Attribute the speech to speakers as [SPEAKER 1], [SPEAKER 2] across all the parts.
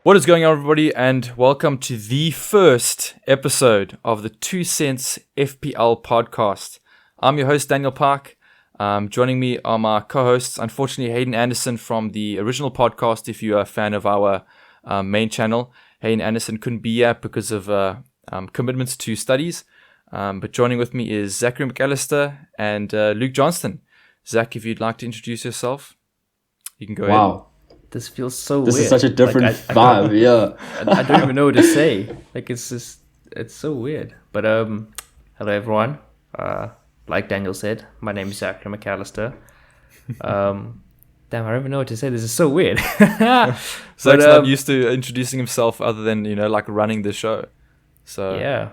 [SPEAKER 1] What is going on, everybody, and welcome to the first episode of the 2 Cents FPL podcast. I'm your host, Daniel Park. Joining me are my co-hosts, unfortunately, Hayden Anderson from the original podcast. If you're a fan of our main channel, Hayden Anderson couldn't be here because of commitments to studies. But joining with me is Zachary McAllister and Luke Johnston. Zach, if you'd like to introduce yourself, you can go ahead.
[SPEAKER 2] Wow.
[SPEAKER 3] This feels so weird.
[SPEAKER 2] This is such a different vibe, yeah.
[SPEAKER 3] I don't even know what to say. It's so weird. But hello everyone. Like Daniel said, my name is Zachary McAllister. Damn, I don't even know what to say. This is so weird.
[SPEAKER 1] Zach's not used to introducing himself other than, like running the show. So
[SPEAKER 3] yeah,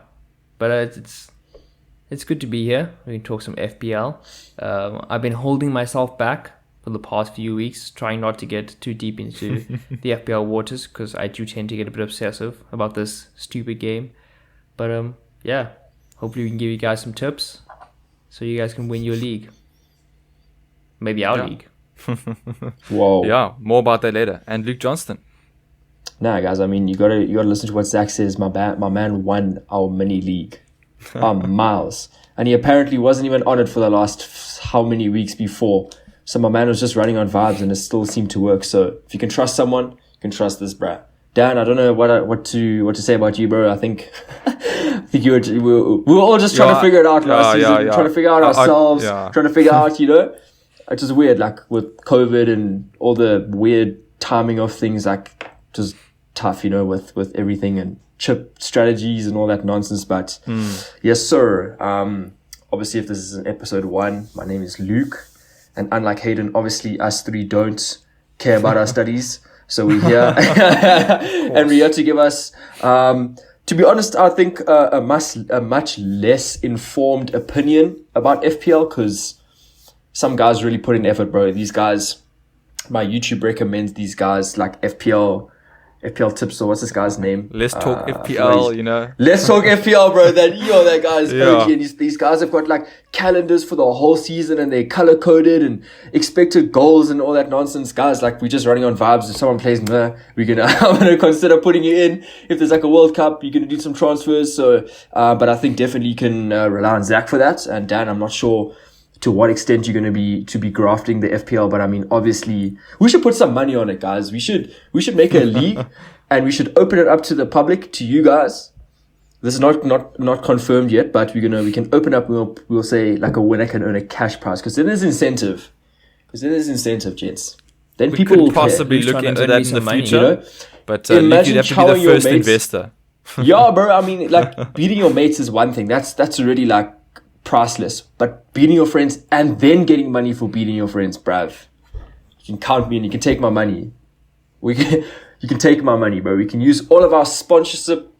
[SPEAKER 3] but it's good to be here. We can talk some FPL. I've been holding myself back for the past few weeks, trying not to get too deep into the FPL waters, because I do tend to get a bit obsessive about this stupid game. But yeah, hopefully we can give you guys some tips so you guys can win your league. Maybe our league.
[SPEAKER 2] Whoa.
[SPEAKER 1] Yeah, more about that later. And Luke Johnston.
[SPEAKER 2] Nah, guys, I mean, you gotta listen to what Zach says. My man won our mini league. Miles. And he apparently wasn't even on it for the last how many weeks before. So my man was just running on vibes and it still seemed to work. So if you can trust someone, you can trust this bruh. Dan, I don't know what to say about you, bro. I think we were all just trying to figure it out last season. Trying to figure out ourselves, trying to figure out, it's just weird, like with COVID and all the weird timing of things, like just tough, with everything and chip strategies and all that nonsense. But yes, sir. Obviously, if this is an episode 1, my name is Luke. And unlike Hayden, obviously us three don't care about our studies. So we're here. And we're here to give us, to be honest, I think a much less informed opinion about FPL, because some guys really put in effort, bro. These guys, my YouTube recommends these guys like FPL tips, or what's this guy's name?
[SPEAKER 1] Let's talk FPL,
[SPEAKER 2] Let's talk FPL, bro. That guy's OG. And these guys have got like calendars for the whole season and they're color coded and expected goals and all that nonsense. Guys, like, we're just running on vibes. If someone plays, I'm gonna consider putting you in. If there's like a World Cup, you're gonna do some transfers. So, but I think definitely you can rely on Zach for that. And Dan, I'm not sure to what extent you're going to be grafting the FPL, but I mean, obviously, we should put some money on it, guys. We should make a league, and we should open it up to the public, to you guys. This is not confirmed yet, but we can open up. We'll say like a winner can earn a cash prize, because then there's incentive. Gents. Then
[SPEAKER 1] we
[SPEAKER 2] people
[SPEAKER 1] could possibly look into that in the future. But
[SPEAKER 2] imagine
[SPEAKER 1] you'd have to be the first investor.
[SPEAKER 2] Yeah, bro. I mean, like, beating your mates is one thing. That's already like priceless. But beating your friends and then getting money for beating your friends, bruv. You can count me and you can take my money. You can take my money, bro. We can use all of our sponsorship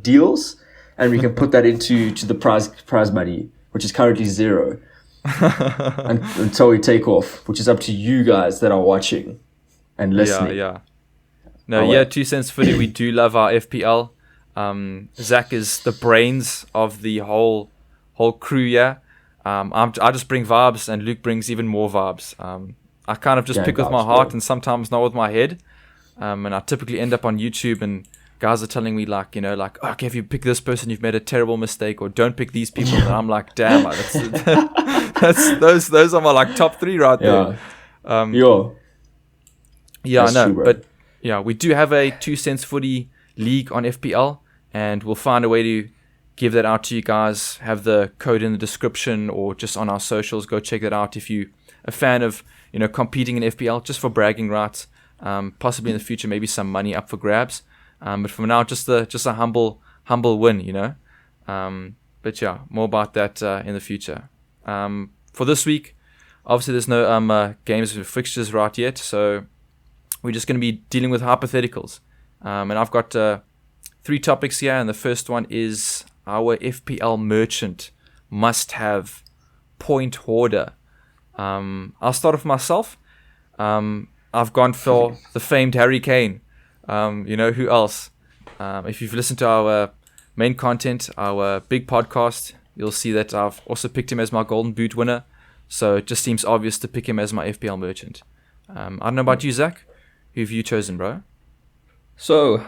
[SPEAKER 2] deals and we can put that into the prize money, which is currently 0. Until we take off, which is up to you guys that are watching and listening.
[SPEAKER 1] Yeah. No, 2 Cents Footy, we do love our FPL. Zach is the brains of the whole crew, yeah. I just bring vibes and Luke brings even more vibes. I kind of just pick with my heart and sometimes not with my head. And I typically end up on YouTube and guys are telling me like, okay, if you pick this person, you've made a terrible mistake, or don't pick these people. And I'm like, damn, those are my like top 3 right there. Yeah, I know. True, but yeah, we do have a 2 Cents Footy league on FPL, and we'll find a way to give that out to you guys. Have the code in the description or just on our socials. Go check that out if you a fan of competing in FPL just for bragging rights. Possibly in the future, maybe some money up for grabs. But for now, just a humble win, But yeah, more about that in the future. For this week, obviously there's no games with fixtures right yet, so we're just going to be dealing with hypotheticals. And I've got 3 topics here, and the first one is our FPL merchant must-have point hoarder. I'll start off myself. I've gone for the famed Harry Kane. Who else? If you've listened to our main content, our big podcast, you'll see that I've also picked him as my Golden Boot winner. So it just seems obvious to pick him as my FPL merchant. I don't know about you, Zach. Who have you chosen, bro?
[SPEAKER 3] So,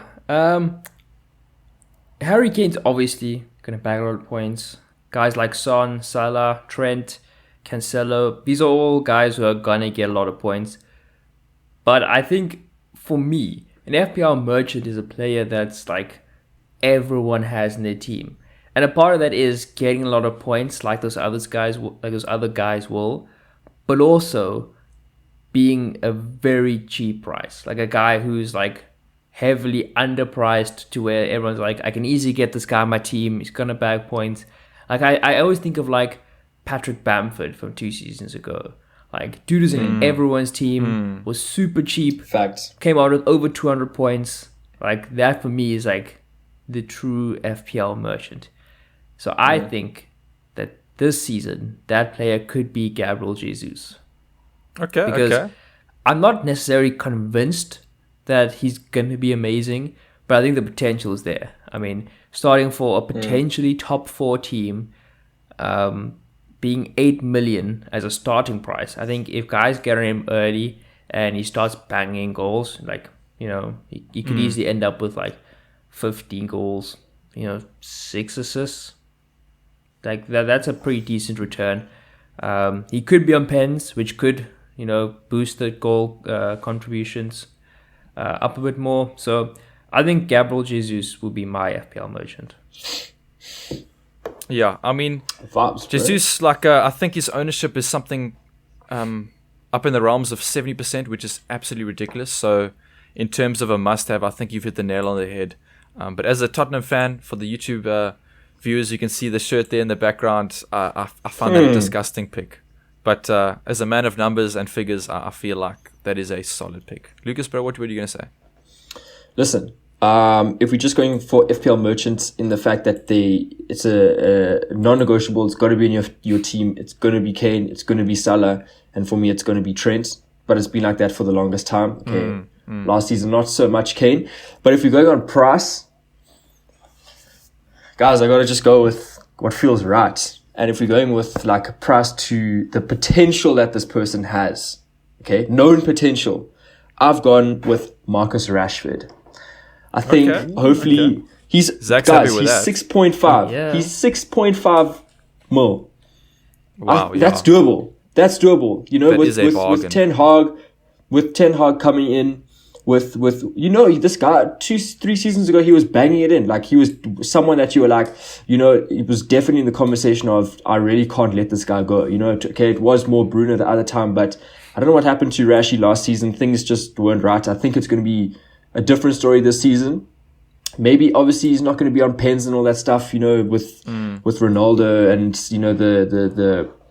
[SPEAKER 3] Harry Kane's obviously going to bag a lot of points. Guys like Son, Salah, Trent, Cancelo, these are all guys who are going to get a lot of points. But I think for me, an FPL merchant is a player that's like everyone has in their team. And a part of that is getting a lot of points like those other guys will, but also being a very cheap price. Like a guy who's like heavily underpriced to where everyone's like, I can easily get this guy on my team. He's going to bag points. Like I always think of like Patrick Bamford from 2 seasons ago. Like dude is in everyone's team, was super cheap.
[SPEAKER 2] Facts.
[SPEAKER 3] Came out with over 200 points. Like that for me is like the true FPL merchant. So I think that this season that player could be Gabriel Jesus.
[SPEAKER 1] Okay.
[SPEAKER 3] Because I'm not necessarily convinced that he's going to be amazing, but I think the potential is there. I mean, starting for a potentially top 4 team, being 8 million as a starting price, I think if guys get on him early and he starts banging goals, like, you know, he could easily end up with like 15 goals, 6 assists. Like that's a pretty decent return. He could be on pens, which could, boost the goal contributions up a bit more. So I think Gabriel Jesus will be my FPL merchant.
[SPEAKER 1] Yeah, I mean, Jesus, I think his ownership is something up in the realms of 70%, which is absolutely ridiculous. So in terms of a must-have, I think you've hit the nail on the head. But as a Tottenham fan, for the YouTube viewers, you can see the shirt there in the background. I found that a disgusting pick. But as a man of numbers and figures, I feel like that is a solid pick. Lucas, bro, what were you going to say?
[SPEAKER 2] Listen, if we're just going for FPL merchants in the fact that it's a non-negotiable, it's got to be in your team. It's going to be Kane, it's going to be Salah, and for me, it's going to be Trent. But it's been like that for the longest time. Okay, last season, not so much Kane. But if we're going on price, guys, I got to just go with what feels right. And if we're going with like a price to the potential that this person has, okay, known potential, I've gone with Marcus Rashford. I think hopefully he's 6.5.
[SPEAKER 3] Yeah.
[SPEAKER 2] He's 6.5 mil.
[SPEAKER 3] Wow,
[SPEAKER 2] that's doable. That's doable. With Ten Hag coming in, with this guy 2-3 seasons ago, he was banging it in. Like he was someone that you were like, it was definitely in the conversation of, I really can't let this guy go. It was more Bruno the other time, but I don't know what happened to Rashi last season. Things just weren't right. I think it's going to be a different story this season. Maybe obviously he's not going to be on pens and all that stuff, with Ronaldo and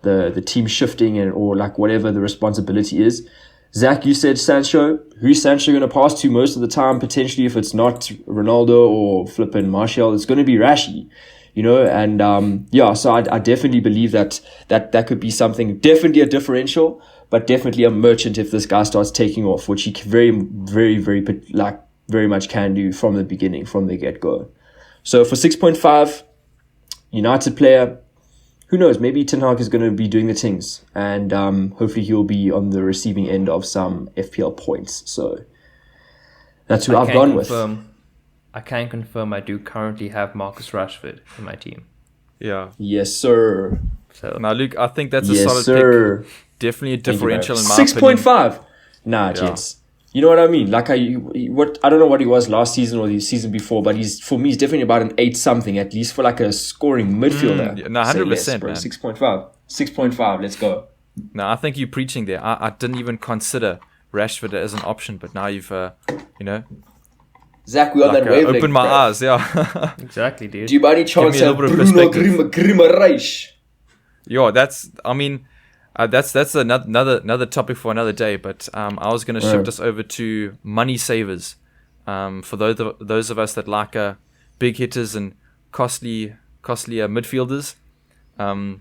[SPEAKER 2] the team shifting or like whatever the responsibility is. Zach, you said Sancho. Who's Sancho going to pass to most of the time? Potentially, if it's not Ronaldo or flippin' Martial, it's going to be Rashi, And so I definitely believe that could be something, definitely a differential, but definitely a merchant if this guy starts taking off, which he very, very, very very much can do from the beginning, from the get go. So for 6.5, United player. Who knows? Maybe Ten Hag is going to be doing the things, and hopefully he'll be on the receiving end of some FPL points. So that's who I've gone with.
[SPEAKER 3] I can confirm I do currently have Marcus Rashford in my team.
[SPEAKER 1] Yeah.
[SPEAKER 2] Yes, sir.
[SPEAKER 1] So now, Luke, I think that's a solid pick. Definitely a differential in my
[SPEAKER 2] 6.5. Nah, gents. You know what I mean? Like I don't know what he was last season or the season before, but he's definitely about an 8 something, at least for like a scoring midfielder.
[SPEAKER 1] No, 100%, man.
[SPEAKER 2] 6.5. 6.5, let's go.
[SPEAKER 1] No, I think you're preaching there. I didn't even consider Rashford as an option, but now you've,
[SPEAKER 2] Zach, we on that wavelength.
[SPEAKER 1] Opened my eyes, yeah.
[SPEAKER 3] Exactly, dude.
[SPEAKER 2] Do you by any chance have Bruno Grimareich?
[SPEAKER 1] Yo, that's another topic for another day. But I was going to shift us over to money savers. For those of us that like big hitters and costlier midfielders, I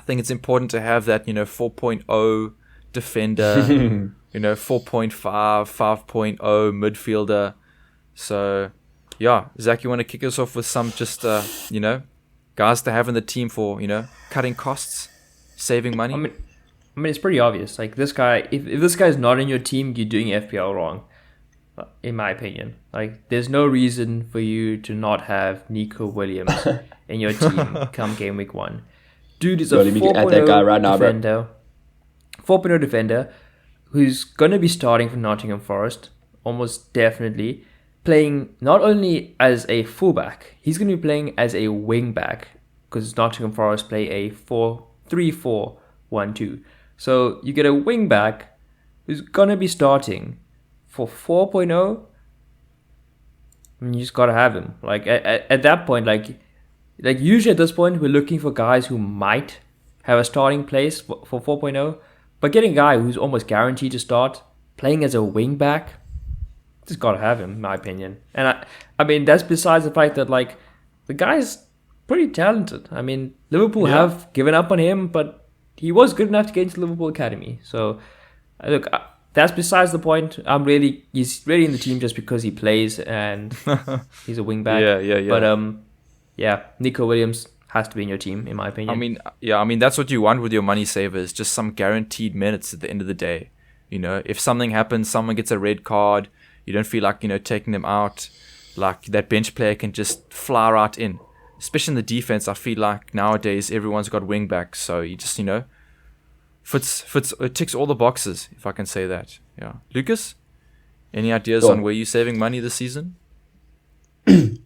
[SPEAKER 1] think it's important to have that 4.0 defender, 4.5, 5.0 midfielder. So, yeah, Zach, you want to kick us off with some just guys to have in the team for cutting costs, saving money?
[SPEAKER 3] I mean, it's pretty obvious. Like this guy, if this guy's not in your team, you're doing FPL wrong. in my opinion. Like, there's no reason for you to not have Nico Williams in your team come game week 1. Dude is a 4.0 defender. 4.0 defender who's going to be starting for Nottingham Forest, almost definitely, playing not only as a fullback, he's going to be playing as a wing back, because Nottingham Forest play a 3-4-1-2. So you get a wing back who's going to be starting for 4.0. I mean, you just got to have him. Like, at that point, like usually at this point, we're looking for guys who might have a starting place for 4.0. But getting a guy who's almost guaranteed to start, playing as a wing back, just got to have him, in my opinion. And I mean, that's besides the fact that, like, the guy's pretty talented. I mean, Liverpool have given up on him, but he was good enough to get into the Liverpool Academy. So, look, that's besides the point. He's really in the team just because he plays and he's a wing back.
[SPEAKER 1] Yeah.
[SPEAKER 3] But, Nico Williams has to be in your team, in my opinion.
[SPEAKER 1] I mean, that's what you want with your money savers, just some guaranteed minutes at the end of the day. You know, if something happens, someone gets a red card, you don't feel like, taking them out, like that bench player can just fly right in. Especially in the defense, I feel like nowadays everyone's got wing backs, so you just, it ticks all the boxes, if I can say that. Yeah. Lucas, any ideas on where you're saving money this season?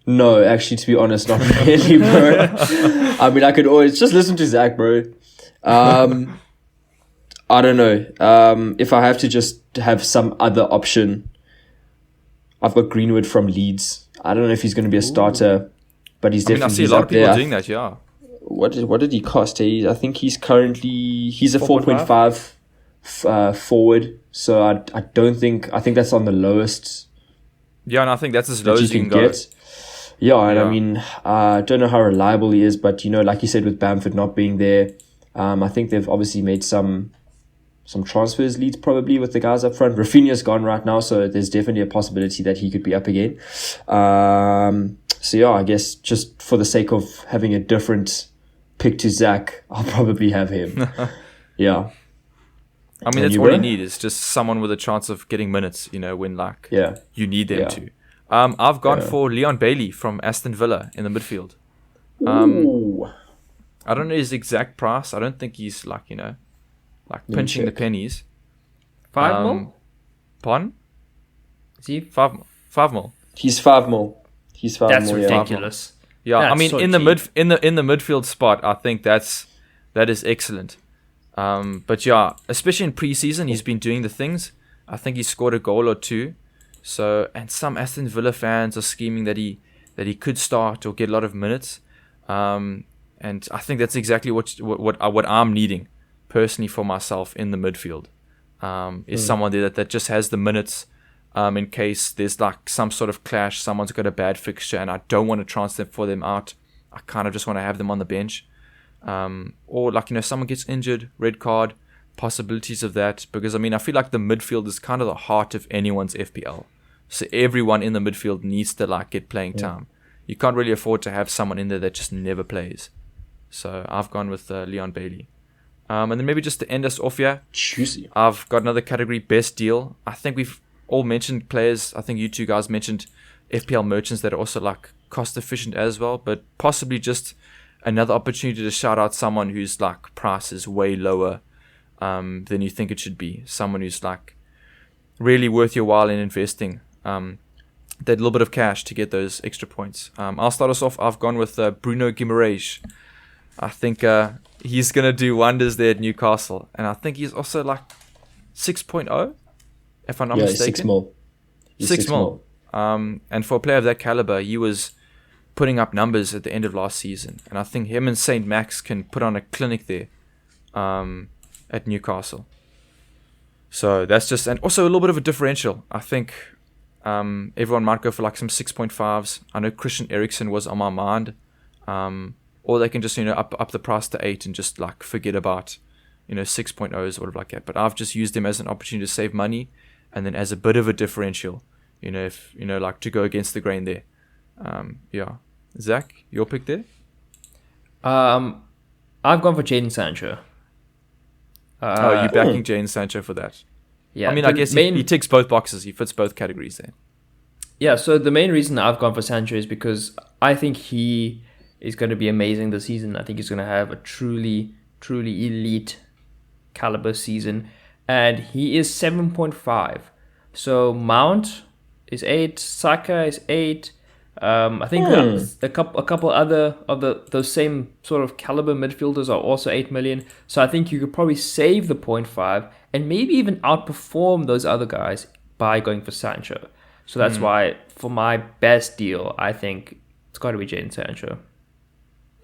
[SPEAKER 2] No, actually, to be honest, not really, bro. I mean, I could always just listen to Zach, bro. I don't know. If I have to just have some other option, I've got Greenwood from Leeds. I don't know if he's going to be a starter, but he's definitely.
[SPEAKER 1] I see a lot of people doing that. Yeah.
[SPEAKER 2] What did he cost? I think he's a 4.5 forward. So I think that's on the lowest.
[SPEAKER 1] Yeah, and I think that's as low as you can
[SPEAKER 2] get. Yeah, and I mean, I don't know how reliable he is, but like you said, with Bamford not being there, I think they've obviously made some transfers, Leeds probably, with the guys up front. Rafinha's gone right now, so there's definitely a possibility that he could be up again. So yeah, I guess just for the sake of having a different pick to Zach, I'll probably have him. Yeah.
[SPEAKER 1] I mean, that's all you need is just someone with a chance of getting minutes, when you need them to. I've gone for Leon Bailey from Aston Villa in the midfield. I don't know his exact price. I don't think he's pinching the pennies.
[SPEAKER 3] 5 mil?
[SPEAKER 1] Pardon?
[SPEAKER 3] Is he
[SPEAKER 1] 5 mil?
[SPEAKER 2] He's 5 mil.
[SPEAKER 3] That's ridiculous.
[SPEAKER 1] Yeah,
[SPEAKER 3] that's
[SPEAKER 1] I mean,
[SPEAKER 3] so
[SPEAKER 1] in the midfield spot, I think that is excellent. But yeah, especially in preseason, he's been doing the things. I think he scored a goal or two. So, and some Aston Villa fans are scheming that he could start or get a lot of minutes. And I think that's exactly what I'm needing personally for myself in the midfield. Is someone there that just has the minutes in case there's some sort of clash, someone's got a bad fixture and I don't want to transfer them out. I kind of just want to have them on the bench. Or someone gets injured, red card, possibilities of that. Because I feel like the midfield is kind of the heart of anyone's FPL. So everyone in the midfield needs to get playing time. You can't really afford to have someone in there that just never plays. So I've gone with Leon Bailey. And then maybe just to end us off here,
[SPEAKER 2] juicy.
[SPEAKER 1] I've got another category, best deal. I think we've all mentioned players. I think you two guys mentioned FPL merchants that are also cost efficient as well, but possibly just another opportunity to shout out someone whose price is way lower than you think it should be. Someone who's really worth your while in investing that little bit of cash to get those extra points. I'll start us off. I've gone with Bruno Guimaraes. I think he's going to do wonders there at Newcastle. And I think he's also 6.0, if I'm not mistaken.
[SPEAKER 2] 6 mil.
[SPEAKER 1] 6 mil. And for a player of that caliber, he was putting up numbers at the end of last season. And I think him and St. Max can put on a clinic there at Newcastle. So that's just... And also a little bit of a differential. I think everyone might go for some 6.5s. I know Christian Eriksen was on my mind. Or they can just, up the price to 8 and just forget about, 6.0s or whatever like that. But I've just used them as an opportunity to save money and then as a bit of a differential, if, to go against the grain there. Yeah. Zach, your pick there?
[SPEAKER 3] I've gone for Jadon Sancho.
[SPEAKER 1] You're backing Jadon Sancho for that?
[SPEAKER 3] Yeah,
[SPEAKER 1] I mean, I guess he ticks both boxes. He fits both categories there.
[SPEAKER 3] Yeah, so the main reason I've gone for Sancho is because I think he is going to be amazing this season. I think he's going to have a truly, truly elite caliber season. And he is 7.5. So Mount is 8, Saka is 8. I think a couple other of those same sort of caliber midfielders are also 8 million. So I think you could probably save the 0.5 and maybe even outperform those other guys by going for Sancho. So that's why, for my best deal, I think it's got to be Jadon Sancho.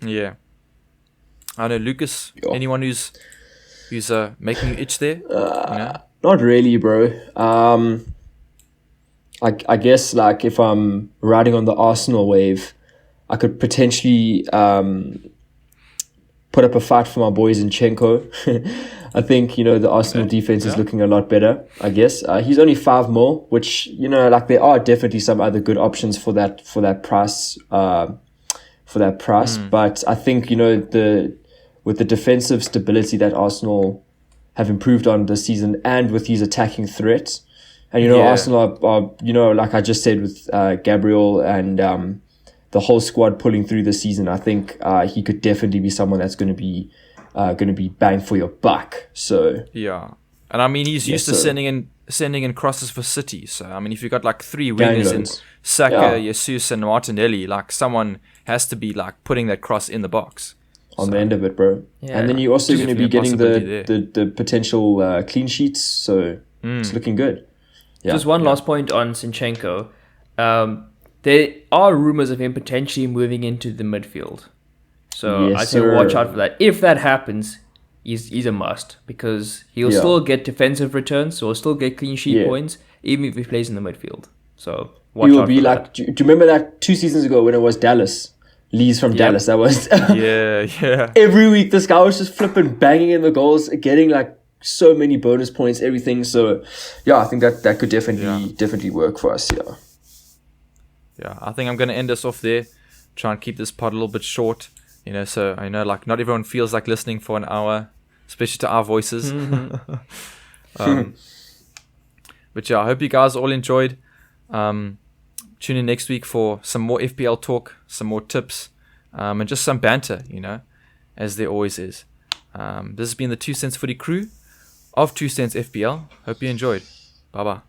[SPEAKER 3] Yeah.
[SPEAKER 1] I know, Lucas, anyone who's making you itch there?
[SPEAKER 2] Not really, bro. I guess, like, if I'm riding on the Arsenal wave, I could potentially put up a fight for my boy Zinchenko. I think, the Arsenal defense is looking a lot better, I guess. He's only 5 mil, which, like, there are definitely some other good options for that price. But I think, with the defensive stability that Arsenal have improved on this season, and with his attacking threat, and Arsenal are like I just said, with Gabriel and the whole squad pulling through this season, I think he could definitely be someone that's going to be bang for your buck. So
[SPEAKER 1] yeah, and I mean, he's used to sending in crosses for City. So I mean, if you've got like 3 wingers in Saka, Jesus, and Martinelli, like, someone has to be like putting that cross in the box
[SPEAKER 2] on the end of it, bro. Yeah. And then you're also going to be getting the potential clean sheets. So it's looking good.
[SPEAKER 3] Yeah. Just one last point on Zinchenko. There are rumors of him potentially moving into the midfield. So I say watch out for that. If that happens, he's a must, because he'll still get defensive returns, so he'll still get clean sheet points, even if he plays in the midfield. So watch out for that. He will be like,
[SPEAKER 2] do you remember that 2 seasons ago when it was Dallas? Leeds from Dallas, that was...
[SPEAKER 1] yeah.
[SPEAKER 2] Every week, this guy was just flipping, banging in the goals, getting like so many bonus points, everything. So, yeah, I think that could definitely work for us.
[SPEAKER 1] Yeah, I think I'm going to end us off there. Try and keep this pod a little bit short. So I know, like, not everyone feels like listening for an hour, especially to our voices. But yeah, I hope you guys all enjoyed. Tune in next week for some more FPL talk, some more tips, and just some banter, as there always is. This has been the 2 Cents Footy crew of 2 Cents FPL. Hope you enjoyed. Bye-bye.